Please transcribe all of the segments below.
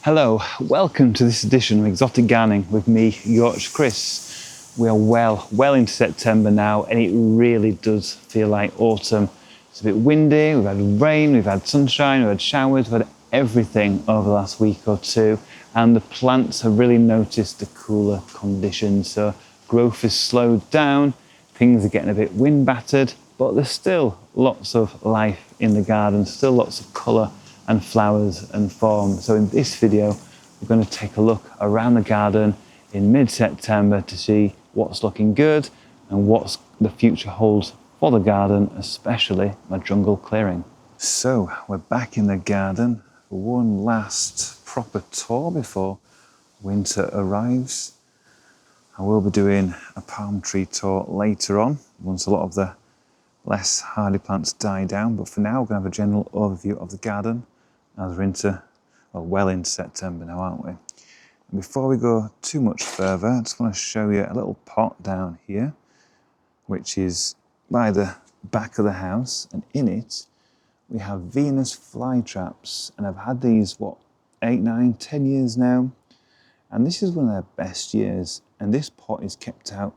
Hello, welcome to this edition of Exotic Gardening with me, Yorkshire Kris. We are well into September now, and it really does feel like autumn. It's a bit windy, we've had rain, we've had sunshine, we've had showers, we've had everything over the last week or two, and the plants have really noticed the cooler conditions. So growth has slowed down, things are getting a bit wind battered, but there's still lots of life in the garden, still lots of colour and flowers and form. So in this video, we're going to take a look around the garden in mid-September to see what's looking good and what the future holds for the garden, especially my jungle clearing. So we're back in the garden for one last proper tour before winter arrives. I will be doing a palm tree tour later on, once a lot of the less hardy plants die down, but for now we're going to have a general overview of the garden as we're well into September now, aren't we? And before we go too much further, I just want to show you a little pot down here, which is by the back of the house, and in it we have Venus flytraps, and I've had these, 8, 9, 10 years now, and this is one of their best years, and this pot is kept out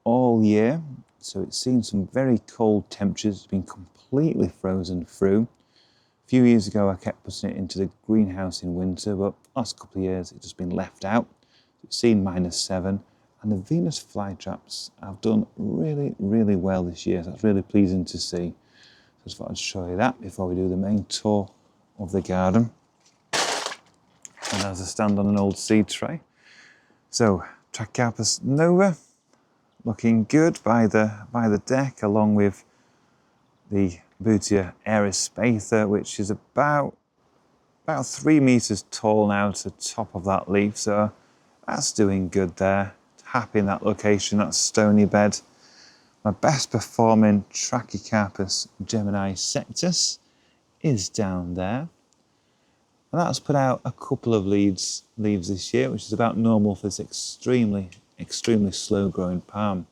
all year, so it's seen some very cold temperatures. It's been completely frozen through. A few years ago I kept putting it into the greenhouse in winter, but last couple of years it's just been left out. It's seen -7, and the Venus flytraps have done really well this year, so that's really pleasing to see. So I just thought I'd show you that before we do the main tour of the garden. And as I stand on an old seed tray. So Trachycarpus nova, looking good by the deck, along with the Butia spatha, which is about 3 meters tall now to the top of that leaf, so that's doing good there. Happy in that location, that stony bed. My best performing Trachycarpus Gemini sectus is down there, and that's put out a couple of leaves this year, which is about normal for this extremely slow growing palm.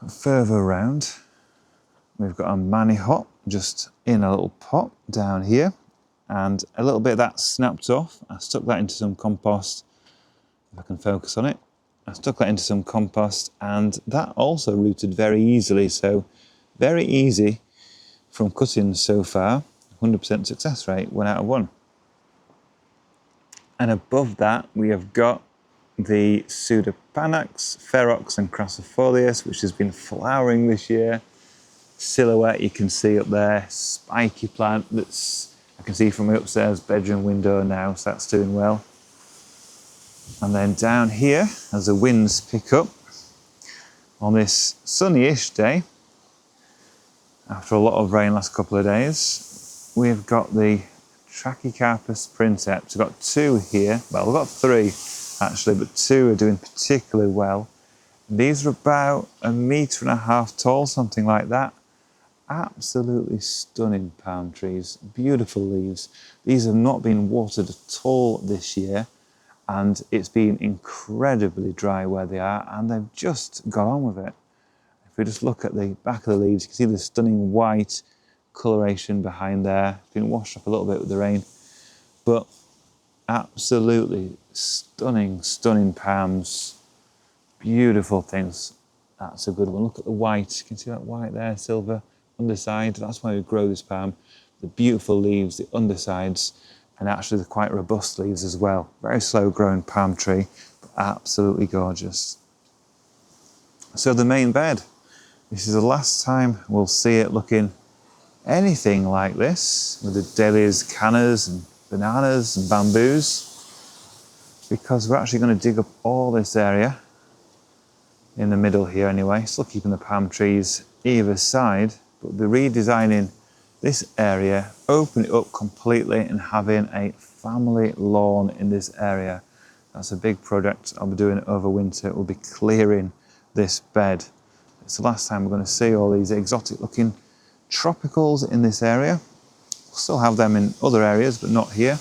Further around, we've got a manihop just in a little pot down here, and a little bit of that snapped off. I stuck that into some compost, if I can focus on it. I stuck that into some compost, and that also rooted very easily, so very easy from cuttings so far. 100% success rate, 1 out of 1. And above that we have got the Pseudopanax, Ferox and Crassifolius, which has been flowering this year. Silhouette you can see up there, spiky plant that's, I can see from my upstairs bedroom window now, so that's doing well. And then down here, as the winds pick up, on this sunny-ish day, after a lot of rain last couple of days, we've got the Trachycarpus princeps. We've got 2 here, well we've got 3 actually, but 2 are doing particularly well. These are about 1.5 meters tall, something like that. Absolutely stunning palm trees, beautiful leaves. These have not been watered at all this year, and it's been incredibly dry where they are, and they've just got on with it. If we just look at the back of the leaves, you can see the stunning white coloration behind there. It's been washed off a little bit with the rain, but absolutely stunning palms. Beautiful things. That's a good one. Look at the white. You can see that white there, silver underside. That's why we grow this palm. The beautiful leaves, the undersides, and actually the quite robust leaves as well. Very slow growing palm tree, but absolutely gorgeous. So the main bed. This is the last time we'll see it looking anything like this, with the dahlias, cannas and bananas and bamboos, because we're actually going to dig up all this area in the middle here anyway, still keeping the palm trees either side, but we're redesigning this area, open it up completely and having a family lawn in this area. That's a big project I'll be doing over winter. We'll be clearing this bed. It's the last time we're going to see all these exotic looking tropicals in this area. We'll still have them in other areas, but not here.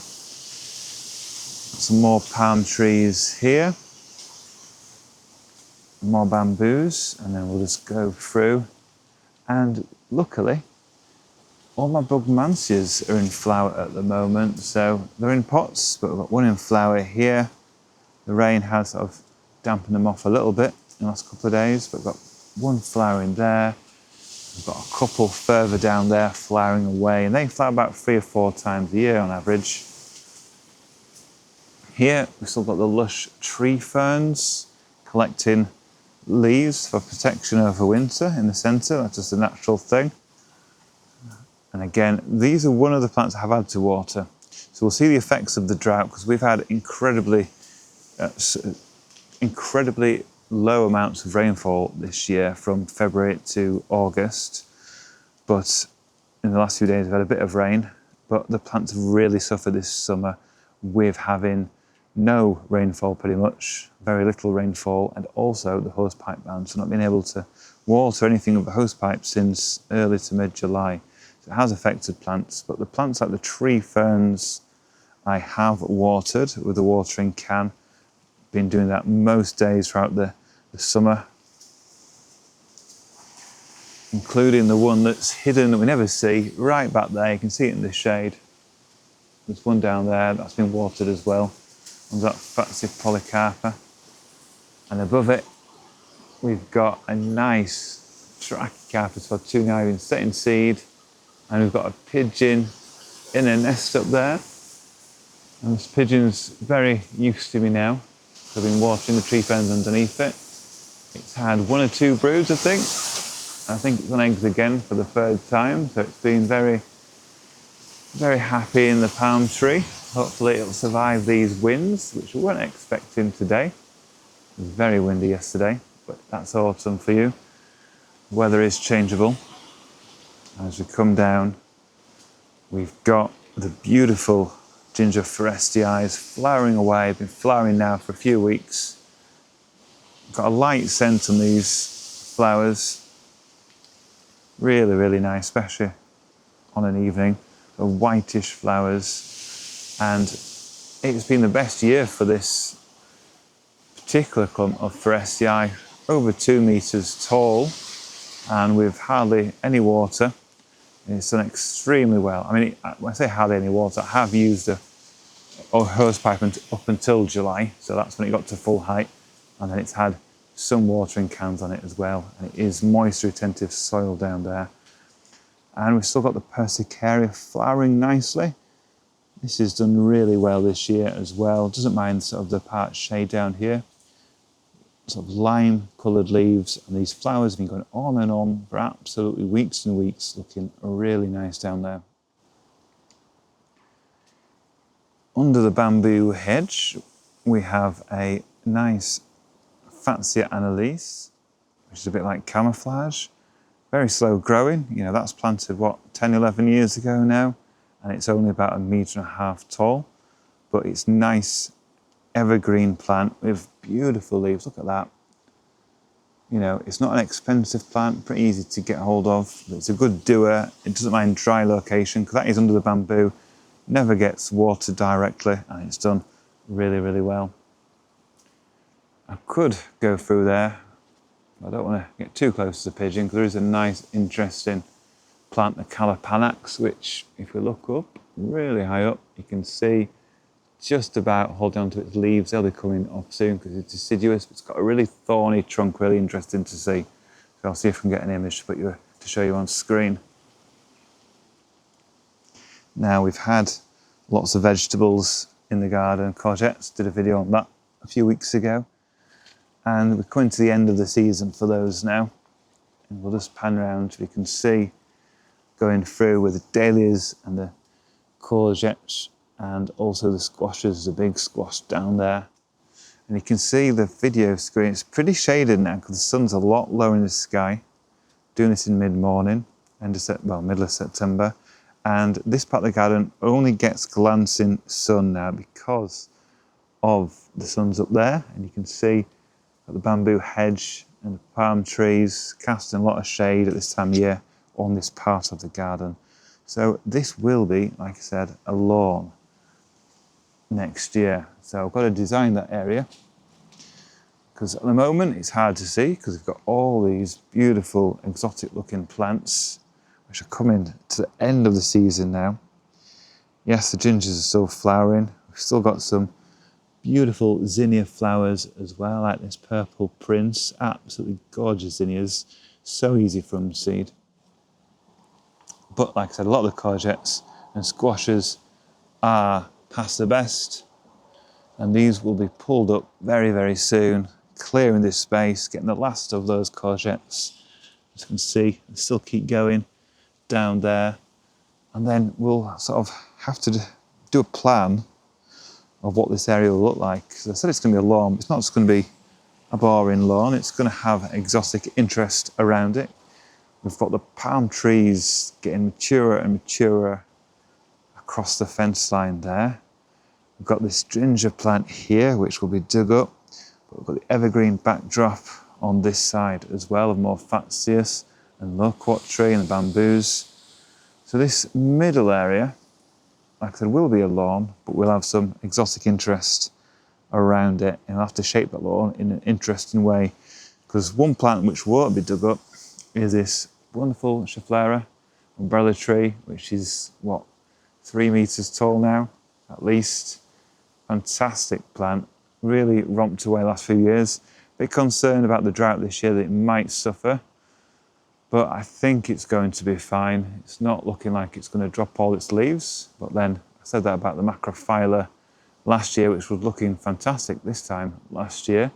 Some more palm trees here. More bamboos, and then we'll just go through, and luckily all my brugmansias are in flower at the moment, so they're in pots, but we've got one in flower here. The rain has sort of dampened them off a little bit in the last couple of days, but we've got one flower in there. We've got a couple further down there flowering away, and they flower about 3 or 4 times a year on average. Here, we've still got the lush tree ferns collecting leaves for protection over winter in the centre. That's just a natural thing. And again, these are one of the plants I have had to water. So we'll see the effects of the drought, because we've had incredibly low amounts of rainfall this year from February to August. But in the last few days, we've had a bit of rain, but the plants have really suffered this summer with having no rainfall pretty much, very little rainfall, and also the hosepipe ban, so not being able to water anything with the hosepipe since early to mid-July. So it has affected plants, but the plants like the tree ferns I have watered with a watering can. Been doing that most days throughout the summer, including the one that's hidden that we never see right back there. You can see it in the shade. There's one down there that's been watered as well. One's that fatty polycarpa, and above it we've got a nice Trachycarpus for 2 now in setting seed, and we've got a pigeon in a nest up there, and this pigeon's very used to me now. I've been watering the tree ferns underneath it. It's had 1 or 2 broods, I think. I think it's on eggs again for the 3rd time, so it's been very, very happy in the palm tree. Hopefully it'll survive these winds, which we weren't expecting today. It was very windy yesterday, but that's autumn for you. Weather is changeable. As we come down, we've got the beautiful ginger forrestii flowering away. Been flowering now for a few weeks. Got a light scent on these flowers. Really, really nice, especially on an evening. The whitish flowers. And it's been the best year for this particular clump of forrestii, over 2 meters tall, and with hardly any water. It's done extremely well. I mean, when I say hardly any water, I have used a hose pipe up until July, so that's when it got to full height, and then it's had some watering cans on it as well, and it is moisture retentive soil down there. And we've still got the persicaria flowering nicely. This has done really well this year as well. Doesn't mind sort of the part shade down here. Sort of lime coloured leaves, and these flowers have been going on and on for absolutely weeks and weeks, looking really nice down there. Under the bamboo hedge, we have a nice Fatsia annalise, which is a bit like camouflage. Very slow growing. You know, that's planted, what, 10, 11 years ago now, and it's only about 1.5 meters tall, but it's nice evergreen plant with beautiful leaves. Look at that. You know, it's not an expensive plant, pretty easy to get hold of. It's a good doer. It doesn't mind dry location, because that is under the bamboo. Never gets watered directly, and it's done really, really well. I could go through there. I don't want to get too close to the pigeon, because there is a nice, interesting plant, the Calipanax, which, if we look up, really high up, you can see just about holding on to its leaves. They'll be coming off soon because it's deciduous, but it's got a really thorny trunk, really interesting to see. So I'll see if I can get an image to show you on screen. Now, we've had lots of vegetables in the garden. Courgettes, did a video on that a few weeks ago. And we're coming to the end of the season for those now. And we'll just pan around so you can see going through with the dahlias and the courgettes, and also the squashes. There's a big squash down there. And you can see the video screen, it's pretty shaded now because the sun's a lot lower in the sky. Doing this in mid-morning, middle of September. And this part of the garden only gets glancing sun now because of the sun's up there. And you can see the bamboo hedge and the palm trees casting a lot of shade at this time of year on this part of the garden. So this will be, like I said, a lawn next year. So I've got to design that area, because at the moment it's hard to see because we've got all these beautiful exotic looking plants which are coming to the end of the season now. Yes, the gingers are still flowering. We've still got some beautiful zinnia flowers as well, like this purple prince. Absolutely gorgeous zinnias. So easy from seed. But like I said, a lot of the courgettes and squashes are past the best. And these will be pulled up very, very soon, clearing this space, getting the last of those courgettes. As you can see, they still keep going down there. And then we'll sort of have to do a plan of what this area will look like. So I said it's going to be a lawn. It's not just going to be a boring lawn. It's going to have exotic interest around it. We've got the palm trees getting maturer and maturer across the fence line there. We've got this ginger plant here, which will be dug up. But we've got the evergreen backdrop on this side as well, of more fatseus and loquat tree and the bamboos. So this middle area, like I said, will be a lawn, but we'll have some exotic interest around it. And we'll have to shape that lawn in an interesting way. Because one plant which won't be dug up is this wonderful Schefflera umbrella tree, which is, 3 meters tall now, at least. Fantastic plant, really romped away the last few years. Bit concerned about the drought this year, that it might suffer, but I think it's going to be fine. It's not looking like it's going to drop all its leaves, but then I said that about the macrophylla last year, which was looking fantastic this time last year.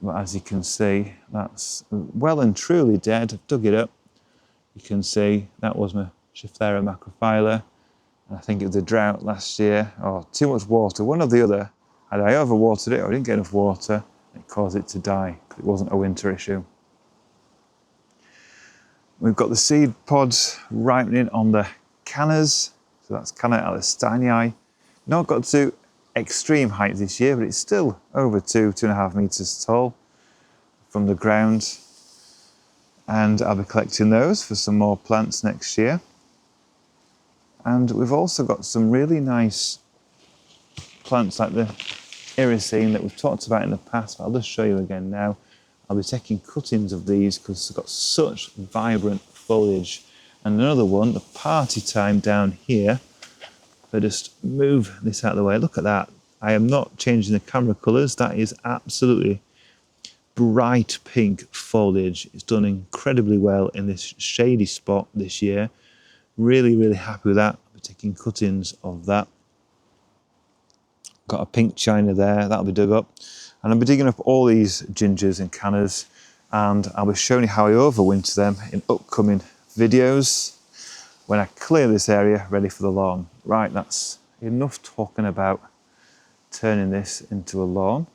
But as you can see, that's well and truly dead. I've dug it up. You can see that was my Schefflera macrophylla. And I think it was a drought last year, or too much water, one or the other. Either I overwatered it or I didn't get enough water. It caused it to die, because it wasn't a winter issue. We've got the seed pods ripening on the cannas. So that's Canna alisteinii. Not got to extreme height this year, but it's still over 2.5 meters tall from the ground. And I'll be collecting those for some more plants next year. And we've also got some really nice plants like the irisine that we've talked about in the past, but I'll just show you again now. I'll be taking cuttings of these because they've got such vibrant foliage. And another one, the party time down here. If I just move this out of the way, look at that. I am not changing the camera colours. That is absolutely bright pink foliage. It's done incredibly well in this shady spot this year. Really, really happy with that. I'll be taking cuttings of that. Got a pink china there, that'll be dug up. And I'll be digging up all these gingers and cannas, and I'll be showing you how I overwinter them in upcoming videos when I clear this area ready for the lawn. Right, that's enough talking about turning this into a lawn.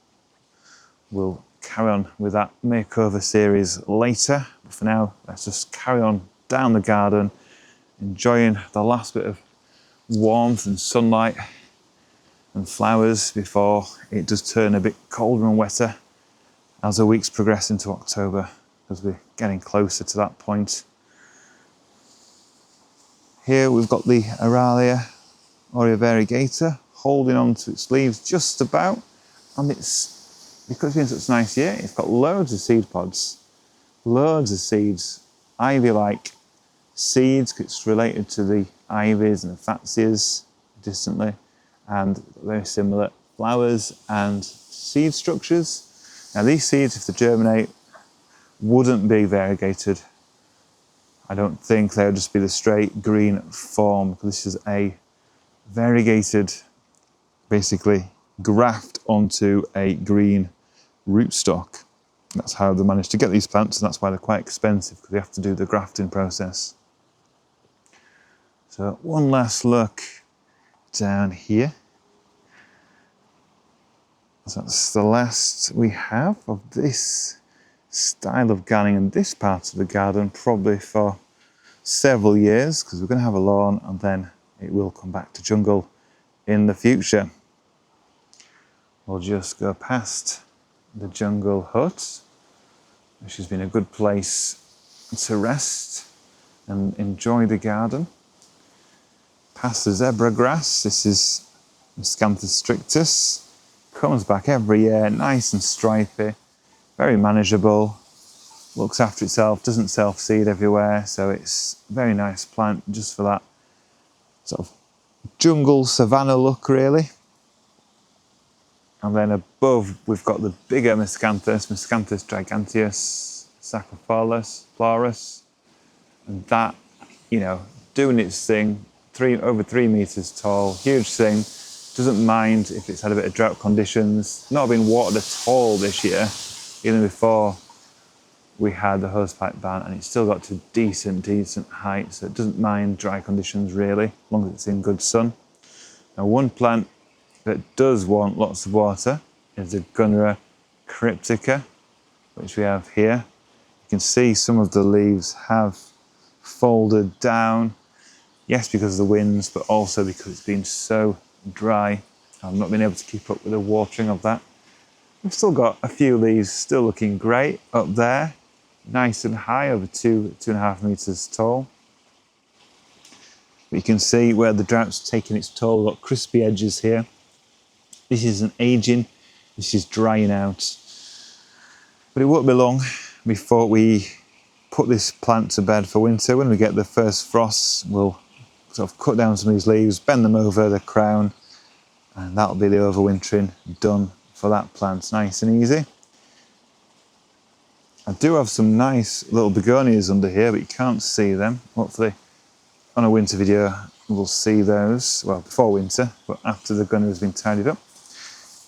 We'll carry on with that makeover series later. But for now, let's just carry on down the garden, enjoying the last bit of warmth and sunlight and flowers before it does turn a bit colder and wetter as the weeks progress into October, as we're getting closer to that point. Here we've got the Aralia Aurea variegator holding on to its leaves just about, and it's, because it's been such a nice year, it's got loads of seed pods, loads of seeds, ivy-like seeds. It's related to the ivies and the fatseas distantly, and very similar flowers and seed structures. Now these seeds, if they germinate, wouldn't be variegated. I don't think they would just be the straight green form, because this is a variegated, basically graft onto a green rootstock. That's how they manage to get these plants, and that's why they're quite expensive, because they have to do the grafting process. So one last look down here. So that's the last we have of this style of gardening in this part of the garden, probably for several years, because we're going to have a lawn and then it will come back to jungle in the future. We'll just go past the jungle hut, which has been a good place to rest and enjoy the garden. Past the zebra grass, this is Miscanthus strictus, comes back every year, nice and stripy, very manageable. looks after itself, doesn't self-seed everywhere, so it's a very nice plant just for that sort of jungle savanna look really. And then above we've got the bigger Miscanthus giganteus, Sacrophalus, Florus, and that, you know, doing its thing, over 3 meters tall, huge thing, doesn't mind if it's had a bit of drought conditions, not been watered at all this year, even before we had the hosepipe ban, and it's still got to decent height, so it doesn't mind dry conditions really, as long as it's in good sun. Now one plant that does want lots of water is the Gunneria cryptica, which we have here. You can see some of the leaves have folded down, yes because of the winds, but also because it's been so dry. I've not been able to keep up with the watering of that. We've still got a few leaves still looking great up there, nice and high, over 2.5 meters tall. But you can see where the drought's taken its toll. We've got crispy edges here. This isn't aging, this is drying out. But it won't be long before we put this plant to bed for winter. When we get the first frosts, we'll sort of cut down some of these leaves, bend them over the crown, and that'll be the overwintering done for that plant, nice and easy. I do have some nice little begonias under here, but you can't see them. Hopefully on a winter video we'll see those, well before winter, but after the gunner has been tidied up.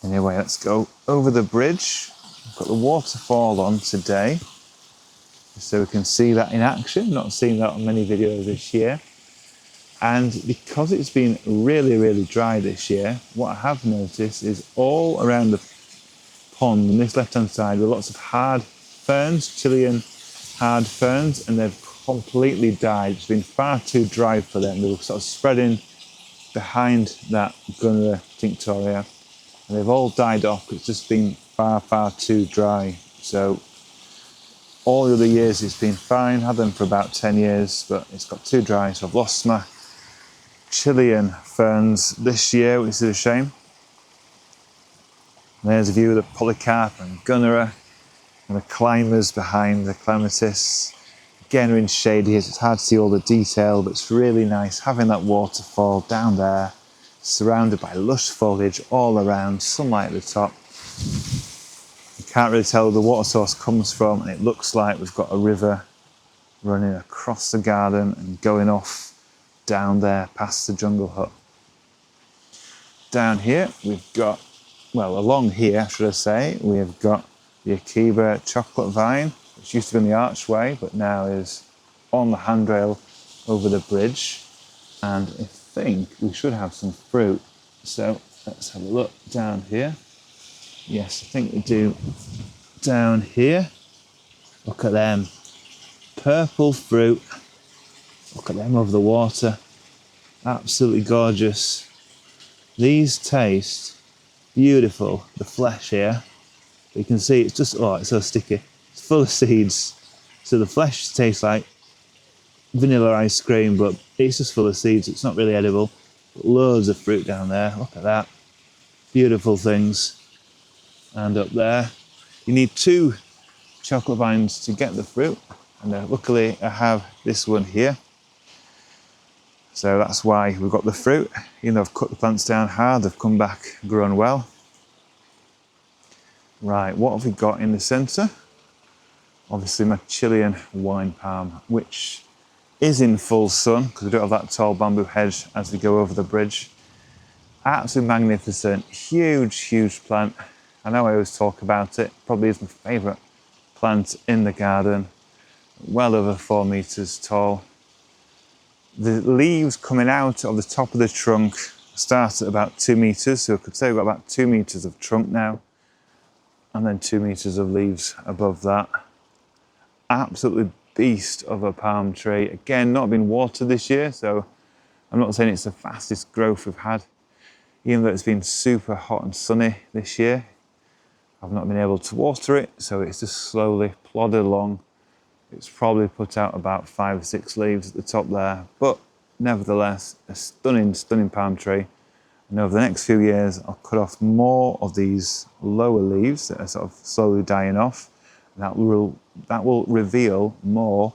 Anyway, let's go over the bridge. I've got the waterfall on today, so we can see that in action. Not seen that on many videos this year. And because it's been really dry this year, what I have noticed is all around the pond on this left hand side with lots of hard ferns, Chilean hard ferns, and they've completely died. It's been far too dry for them. They were sort of spreading behind that Gunneria tinctoria, and they've all died off. It's just been far too dry. So all the other years it's been fine, had them for about 10 years, but it's got too dry, so I've lost my Chilean ferns this year, which is a shame. And there's a view of the polycarp and Gunneria and the climbers behind the clematis. Again, we're in shade here, so it's hard to see all the detail, but it's really nice having that waterfall down there, surrounded by lush foliage all around, sunlight at the top. You can't really tell where the water source comes from, and it looks like we've got a river running across the garden and going off down there past the jungle hut. Down here we've got, well along here should I say, we've got the Agave chocolate vine, which used to be in the archway but now is on the handrail over the bridge, and I think we should have some fruit. So let's have a look down here. Yes, I think we do down here. Look at them, purple fruit. Look at them over the water, absolutely gorgeous. These taste beautiful, the flesh here. You can see it's just, oh, it's so sticky. It's full of seeds. So the flesh tastes like vanilla ice cream, but it's just full of seeds. It's not really edible. But loads of fruit down there, look at that. Beautiful things. And up there, you need 2 chocolate vines to get the fruit. And luckily I have this one here. So that's why we've got the fruit. Even though I've cut the plants down hard, they've come back grown well. Right, what have we got in the centre? Obviously my Chilean Wine Palm, which is in full sun because we don't have that tall bamboo hedge as we go over the bridge. Absolutely magnificent, huge plant. I know I always talk about it, probably is my favourite plant in the garden. Well over 4 meters tall. The leaves coming out of the top of the trunk start at about 2 meters, so I could say we've got about 2 meters of trunk now, and then 2 meters of leaves above that. Absolutely beast of a palm tree. Again, not been watered this year, so I'm not saying it's the fastest growth we've had. Even though it's been super hot and sunny this year, I've not been able to water it, so it's just slowly plodded along. It's probably put out about 5 or 6 leaves at the top there, but nevertheless, a stunning palm tree. And over the next few years, I'll cut off more of these lower leaves that are sort of slowly dying off, That will reveal more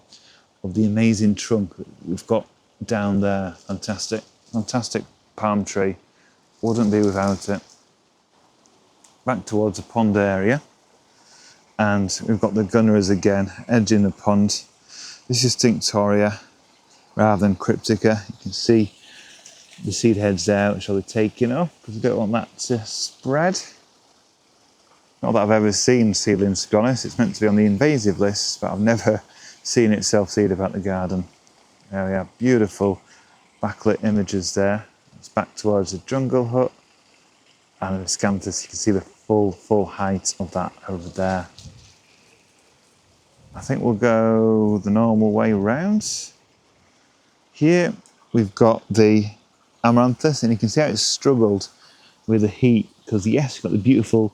of the amazing trunk that we've got down there. Fantastic, fantastic palm tree. Wouldn't be without it. Back towards the pond area, and we've got the gunneras again, edging the pond. This is Tinctoria rather than Cryptica. You can see the seed heads there, which I'll be taking off because we don't want that to spread. Not that I've ever seen seedlings, to be honest. It's meant to be on the invasive list, but I've never seen it self-seed about the garden. There we are, beautiful backlit images there. It's back towards the jungle hut. And the scanthus, you can see the full height of that over there. I think we'll go the normal way round. Here we've got the amaranthus, and you can see how it's struggled with the heat, because yes, you've got the beautiful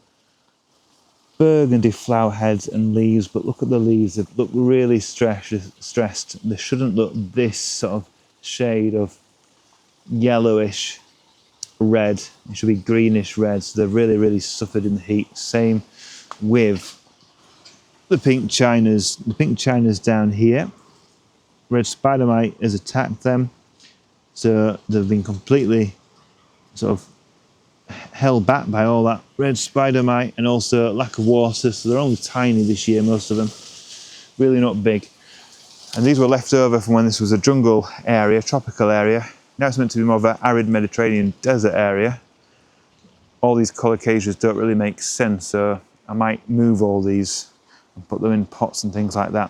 burgundy flower heads and leaves, but look at the leaves, they look really stressed. They shouldn't look this sort of shade of yellowish red. It should be greenish red, so they've really suffered in the heat. Same with the pink chinas. The pink chinas down here, red spider mite has attacked them, so they've been completely sort of held back by all that red spider mite and also lack of water, so they're only tiny this year, most of them, really not big. And these were left over from when this was a jungle area, tropical area. Now it's meant to be more of an arid Mediterranean desert area. All these colocasias don't really make sense, so I might move all these and put them in pots and things like that,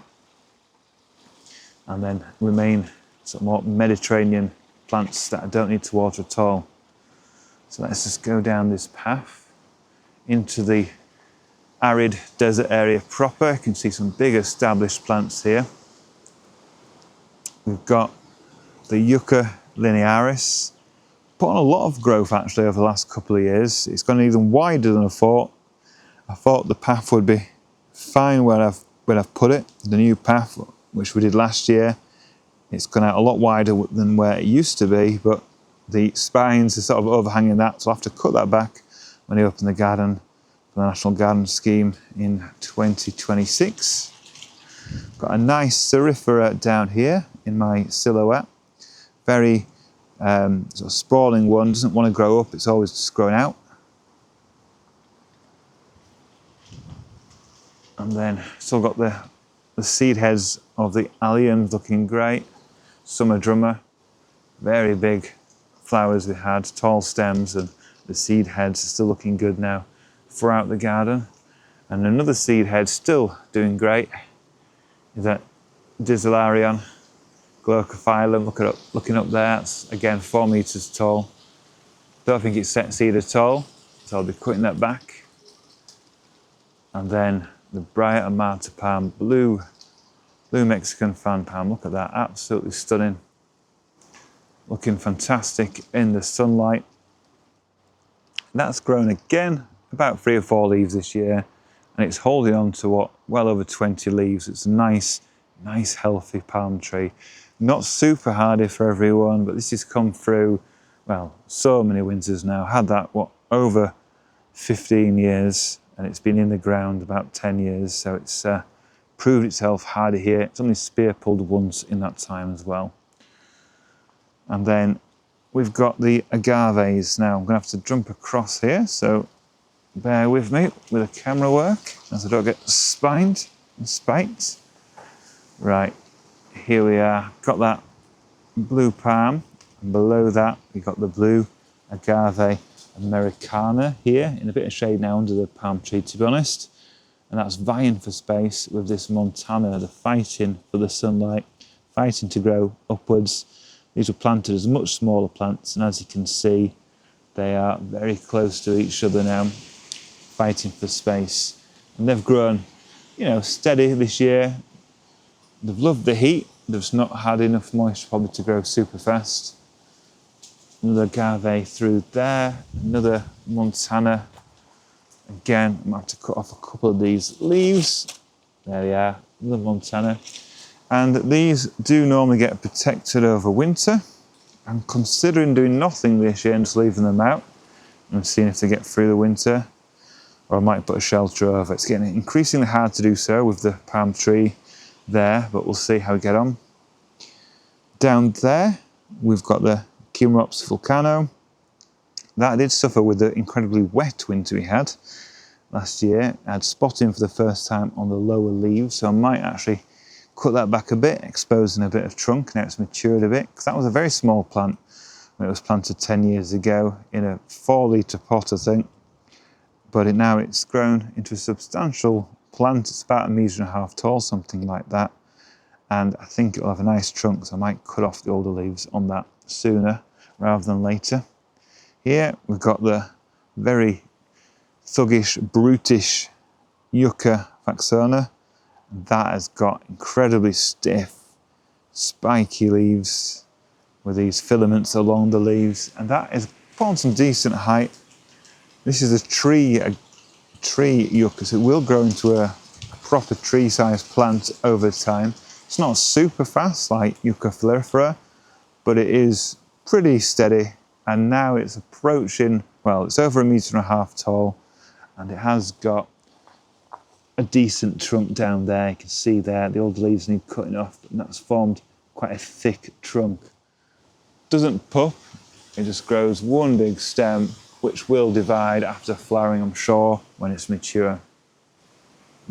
and then remain sort of more Mediterranean plants that I don't need to water at all. So let's just go down this path into the arid desert area proper. You can see some big established plants here. We've got the Yucca linearis. Put on a lot of growth actually over the last couple of years. It's gone even wider than I thought. I thought the path would be fine where I've put it. The new path, which we did last year, it's gone out a lot wider than where it used to be, but the spines are sort of overhanging that, so I'll have to cut that back when I open the garden for the National Garden Scheme in 2026. Got a nice Cerifera down here in my silhouette. Very sort of sprawling one, doesn't want to grow up, it's always just growing out. And then still got the seed heads of the alliums looking great. Summer drummer, very big flowers we had, tall stems, and the seed heads are still looking good now throughout the garden. And another seed head still doing great is that Discilarion glaucophyllum. Looking up there, it's again 4 meters tall. Don't think it's set seed at all, so I'll be cutting that back. And then the Briar and Marta palm, blue Mexican fan palm. Look at that, absolutely stunning. Looking fantastic in the sunlight. That's grown again, about 3 or 4 leaves this year, and it's holding on to what, well over 20 leaves. It's a nice healthy palm tree. Not super hardy for everyone, but this has come through, well, so many winters now. Had that, what, over 15 years, and it's been in the ground about 10 years, so it's proved itself hardy here. It's only spear pulled once in that time as well. And then we've got the agaves now. I'm going to have to jump across here, so bear with me with the camera work as I don't get spined and spiked. Right, here we are. Got that blue palm, and below that we've got the blue Agave Americana here, in a bit of shade now under the palm tree, to be honest. And that's vying for space with this Montana. They're fighting for the sunlight, fighting to grow upwards. These were planted as much smaller plants, and as you can see, they are very close to each other now, fighting for space. And they've grown, you know, steady this year. They've loved the heat. They've just not had enough moisture probably to grow super fast. Another agave through there, another Montana. Again, I might have to cut off a couple of these leaves. There they are, another Montana. And these do normally get protected over winter. I'm considering doing nothing this year and just leaving them out and seeing if they get through the winter. or I might put a shelter over. It's getting increasingly hard to do so with the palm tree there, but we'll see how we get on. Down there, we've got the Chilean vulcano. That did suffer with the incredibly wet winter we had last year. I had spotting for the first time on the lower leaves, so I might actually cut that back a bit, exposing a bit of trunk. Now it's matured a bit, because that was a very small plant when it was planted 10 years ago in a 4-litre pot, I think. But now it's grown into a substantial plant. It's about 1.5 meters tall, something like that. And I think it'll have a nice trunk, so I might cut off the older leaves on that sooner rather than later. Here we've got the very thuggish, brutish Yucca Faxona. That has got incredibly stiff, spiky leaves with these filaments along the leaves, and that is put on some decent height. This is a tree yucca, so it will grow into a proper tree-sized plant over time. It's not super fast like Yucca florifera, but it is pretty steady, and now it's approaching, well, it's over 1.5 meters tall, and it has got a decent trunk down there. You can see there the old leaves need cutting off, and that's formed quite a thick trunk. Doesn't pup, it just grows one big stem, which will divide after flowering, I'm sure, when it's mature.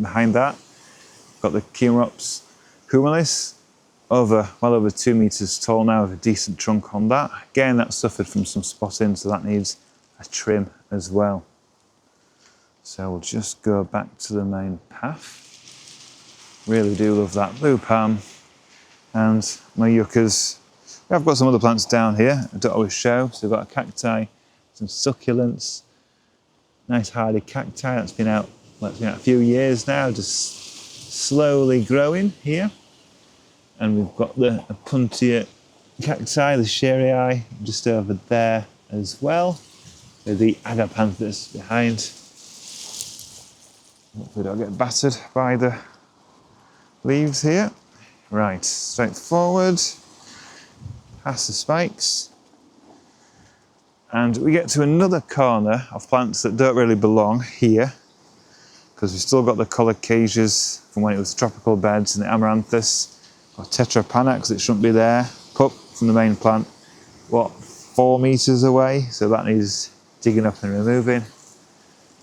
Behind that, got the Chilean humilis, well over 2 meters tall now, with a decent trunk on that. Again, that suffered from some spotting, so that needs a trim as well. So we'll just go back to the main path. Really do love that blue palm and my yuccas. I've got some other plants down here I don't always show. So we've got a cacti, some succulents, nice hardy cacti that's been out, well, it's been out a few years now, just slowly growing here. And we've got the Butia cacti, the Sherrii, just over there as well, with the Agapanthus behind. Hopefully don't get battered by the leaves here. Right, straight forward, past the spikes, and we get to another corner of plants that don't really belong here, because we've still got the colocasias from when it was tropical beds and the amaranthus, or tetrapanax that shouldn't be there, pup from the main plant, 4 meters away, so that needs digging up and removing.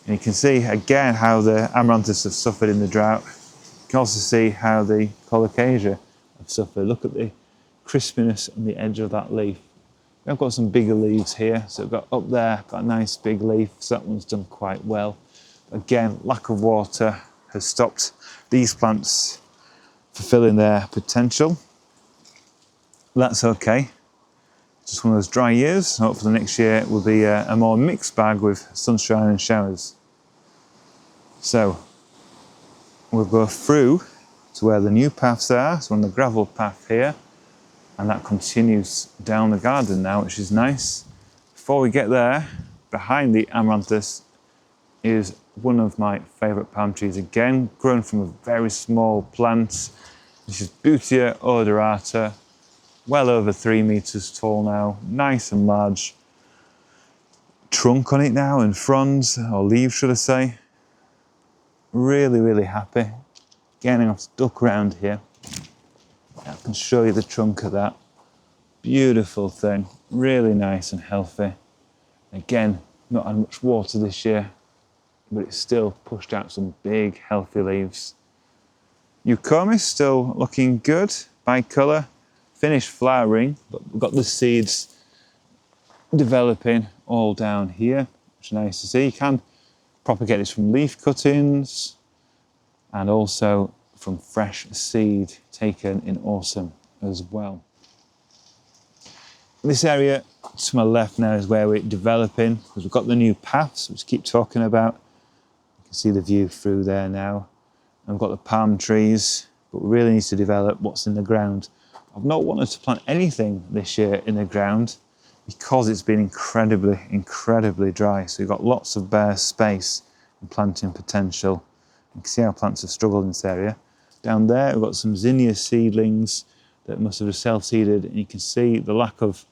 And you can see again how the amaranthus have suffered in the drought. You can also see how the colocasia have suffered. Look at the crispiness on the edge of that leaf. I've got some bigger leaves here, so I've got up there, got a nice big leaf, so that one's done quite well. Again, lack of water has stopped these plants fulfilling their potential. That's okay. Just one of those dry years. Hopefully next year will be a more mixed bag with sunshine and showers. So we'll go through to where the new paths are. So we're on the gravel path here, and that continues down the garden now, which is nice. Before we get there, behind the amaranthus is one of my favourite palm trees, again grown from a very small plant. This is Butia odorata, well over 3 meters tall now, nice and large trunk on it now, and fronds, or leaves should I say. Really, really happy. Again, I have to duck around here. I can show you the trunk of that. Beautiful thing, really nice and healthy. Again, not had much water this year, but it's still pushed out some big, healthy leaves. Eucomis still looking good, bicolour, finished flowering, but we've got the seeds developing all down here, which is nice to see. You can propagate this from leaf cuttings and also from fresh seed taken in autumn as well. This area to my left now is where we're developing, because we've got the new paths, which I keep talking about. You can see the view through there now. And we've got the palm trees, but we really need to develop what's in the ground. I've not wanted to plant anything this year in the ground because it's been incredibly, incredibly dry. So we've got lots of bare space and planting potential. You can see how plants have struggled in this area. Down there, we've got some zinnias seedlings that must have self-seeded, and you can see the lack of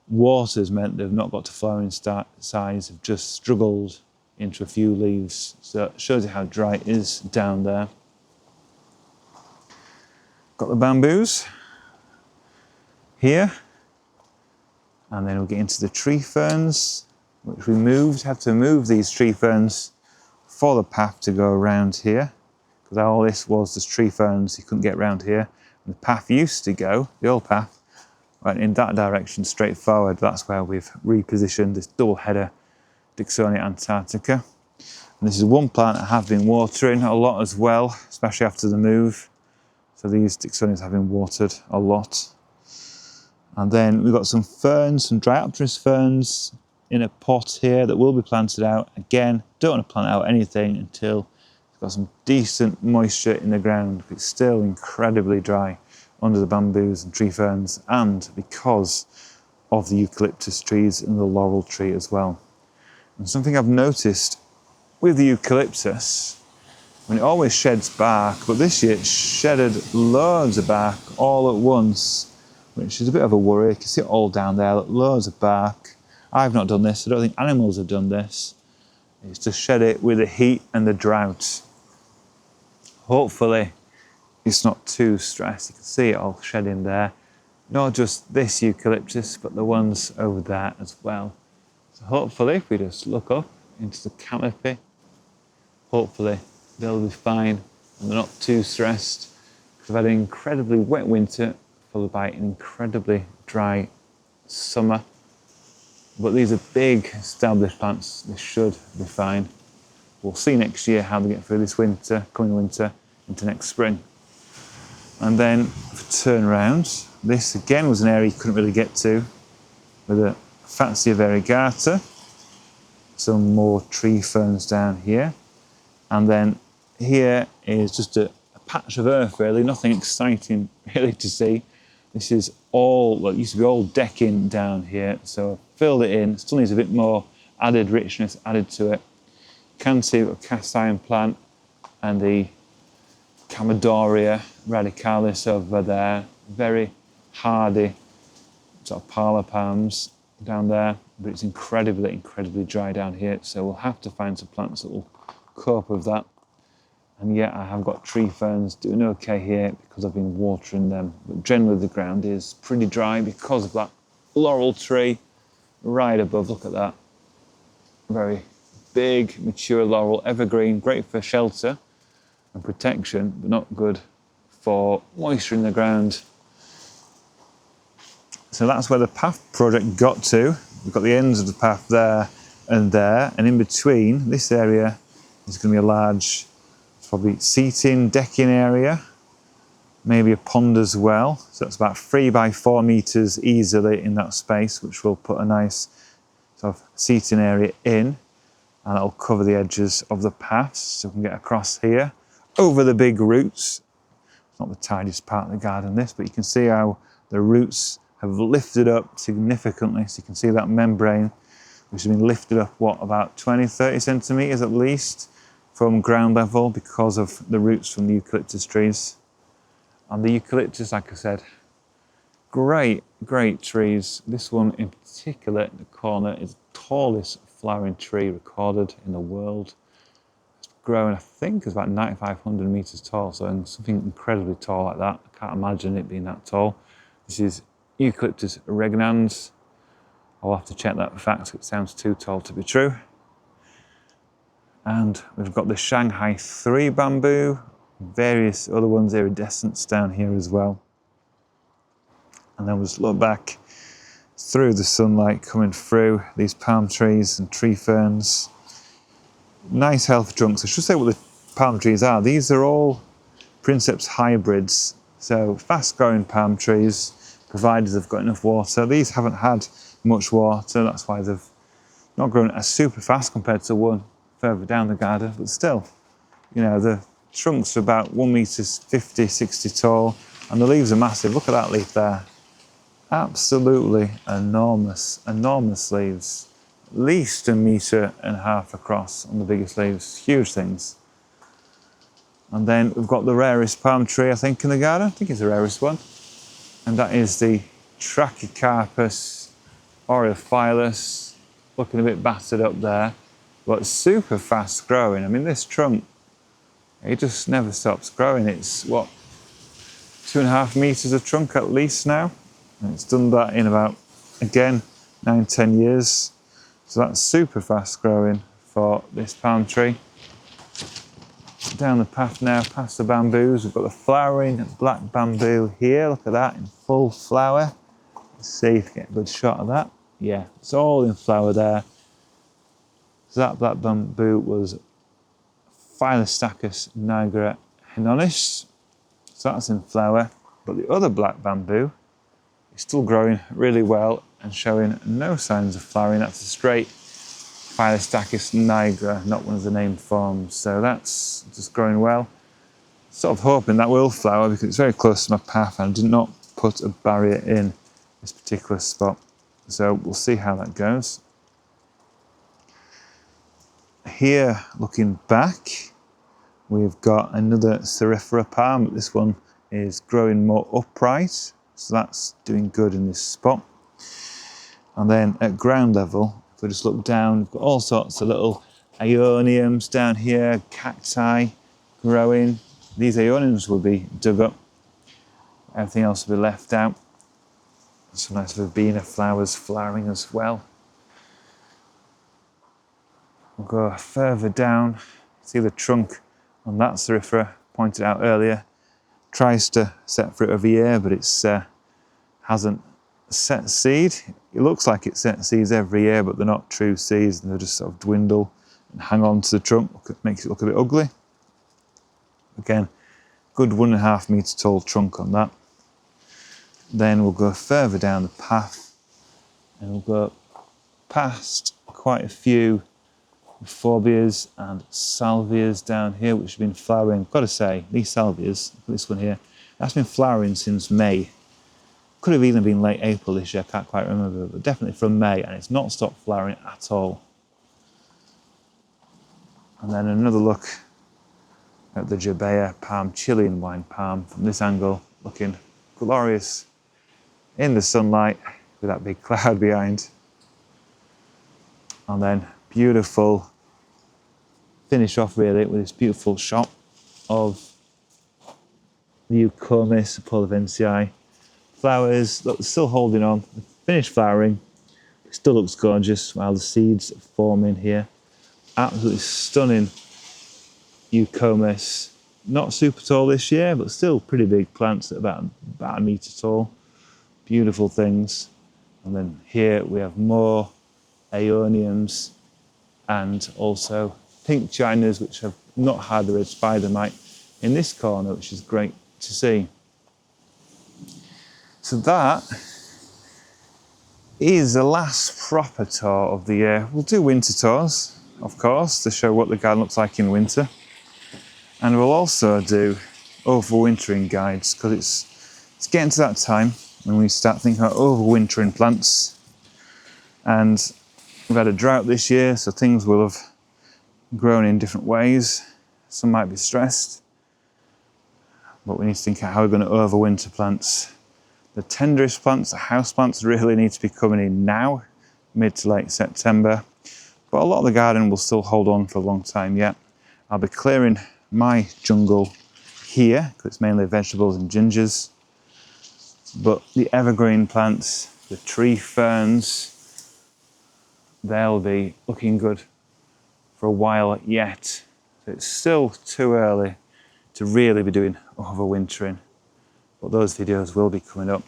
water has meant they've not got to flowering size, have just struggled into a few leaves. So it shows you how dry it is down there. Got the bamboos here. And then we'll get into the tree ferns, which we moved. Had to move these tree ferns for the path to go around here, because all this was just tree ferns, you couldn't get around here. And the path used to go, the old path, right in that direction, straight forward. That's where we've repositioned this double header Dicksonia Antarctica. And this is one plant I have been watering a lot as well, especially after the move. So these Dicksonias have been watered a lot. And then we've got some ferns, some Dryopteris ferns in a pot here that will be planted out. Again, don't want to plant out anything until it's got some decent moisture in the ground. It's still incredibly dry under the bamboos and tree ferns, and because of the eucalyptus trees and the laurel tree as well. And something I've noticed with the eucalyptus, it always sheds bark, but this year it shedded loads of bark all at once, which is a bit of a worry. You can see it all down there, loads of bark. I've not done this, I don't think animals have done this. It's to shed it with the heat and the drought. Hopefully it's not too stressed. You can see it all shedding there. Not just this eucalyptus, but the ones over there as well. So hopefully, if we just look up into the canopy, hopefully they'll be fine and they're not too stressed. Because I've had an incredibly wet winter, followed by an incredibly dry summer. But these are big established plants, they should be fine. We'll see next year how they get through this winter, coming winter, into next spring. And then for turnaround, this again was an area you couldn't really get to with a Fatsia variegata, some more tree ferns down here. And then here is just a patch of earth really, nothing exciting really to see. This is all, well, it used to be all decking down here, so I filled it in. Still needs a bit more added richness added to it. You can see we've got a cast iron plant and the Camadoria radicalis over there. Very hardy sort of parlour palms down there, but it's incredibly, incredibly dry down here, so we'll have to find some plants that will cope with that. And yet I have got tree ferns doing okay here because I've been watering them. But generally the ground is pretty dry because of that laurel tree right above. Look at that. Very big, mature laurel, evergreen, great for shelter and protection, but not good for moisture in the ground. So that's where the path project got to. We've got the ends of the path there, and in between this area is going to be a large, probably seating, decking area, maybe a pond as well. So it's about 3 by 4 meters easily in that space, which will put a nice sort of seating area in, and it'll cover the edges of the paths so we can get across here over the big roots. It's not the tidiest part of the garden, this, but you can see how the roots have lifted up significantly. So you can see that membrane, which has been lifted up, what, about 20, 30 centimeters at least from ground level because of the roots from the eucalyptus trees. And the eucalyptus, like I said, great, great trees. This one in particular, in the corner, is the tallest flowering tree recorded in the world. It's grown, I think, it's about 9,500 meters tall, so something incredibly tall like that. I can't imagine it being that tall. This is Eucalyptus regnans. I'll have to check that fact, it sounds too tall to be true. And we've got the Shanghai 3 bamboo, various other ones, iridescents down here as well. And then we'll just look back through the sunlight coming through these palm trees and tree ferns. Nice healthy trunks. I should say what the palm trees are. These are all Princeps hybrids, so fast growing palm trees, provided they've got enough water. These haven't had much water, that's why they've not grown as super fast compared to one further down the garden, but still, you know, the trunks are about 1 meter 50, 60 tall, and the leaves are massive. Look at that leaf there. Absolutely enormous, enormous leaves. At least 1.5 meters across on the biggest leaves, huge things. And then we've got the rarest palm tree, I think, in the garden. I think it's the rarest one. And that is the Trachycarpus aureophilus, looking a bit battered up there. but super fast growing. I mean, this trunk, it just never stops growing. It's what, 2.5 meters of trunk at least now. And it's done that in about, again, 9-10 years. So that's super fast growing for this palm tree. Down the path now, past the bamboos, we've got the flowering black bamboo here. Look at that, in full flower. Let's see if we get a good shot of that. Yeah, it's all in flower there. So that black bamboo was Phyllostachys nigra henonis. So that's in flower. But the other black bamboo is still growing really well and showing no signs of flowering. That's a straight Phyllostachys nigra, not one of the named forms. So that's just growing well. Sort of hoping that will flower because it's very close to my path and I did not put a barrier in this particular spot. So we'll see how that goes. Here, looking back, we've got another Cerifera palm, but this one is growing more upright. So that's doing good in this spot. And then at ground level, if we just look down, we've got all sorts of little Aeoniums down here, cacti growing. These Aeoniums will be dug up. Everything else will be left out. Some nice verbena flowers flowering as well. We'll go further down. See the trunk on that Cerifera, pointed out earlier. Tries to set fruit every year, but it's hasn't set seed. It looks like it sets seeds every year, but they're not true seeds, and they just sort of dwindle and hang on to the trunk. It makes it look a bit ugly. Again, good 1.5 meter tall trunk on that. Then we'll go further down the path and we'll go past quite a few forbias and salvias down here, which have been flowering. I've got to say, these salvias, this one here, that's been flowering since May. Could have even been late April this year, I can't quite remember, but definitely from May, and it's not stopped flowering at all. And then another look at the Agave palm, Chilean Wine Palm, from this angle, looking glorious in the sunlight with that big cloud behind. And then beautiful finish off really with this beautiful shot of the Eucomis Poliventii. Flowers, look, still holding on, finished flowering. It still looks gorgeous while the seeds are forming here. Absolutely stunning Eucomis. Not super tall this year, but still pretty big plants at about 1 meter tall. Beautiful things. And then here we have more Aeoniums and also pink chinas, which have not had the red spider mite in this corner, which is great to see. So that is the last proper tour of the year. We'll do winter tours, of course, to show what the garden looks like in winter. And we'll also do overwintering guides, because it's getting to that time when we start thinking about overwintering plants. And we've had a drought this year, so things will have grown in different ways. Some might be stressed, but we need to think about how we're going to overwinter plants. The tenderest plants, the house plants, really need to be coming in now, mid to late September. But a lot of the garden will still hold on for a long time yet. I'll be clearing my jungle here, because it's mainly vegetables and gingers. But the evergreen plants, the tree ferns, they'll be looking good for a while yet. So it's still too early to really be doing overwintering. But those videos will be coming up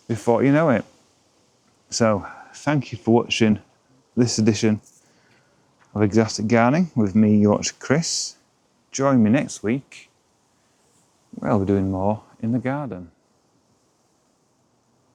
before you know it. So thank you for watching this edition of Exotic Gardening with me, Yorkshire Kris. Join me next week where I'll be doing more in the garden.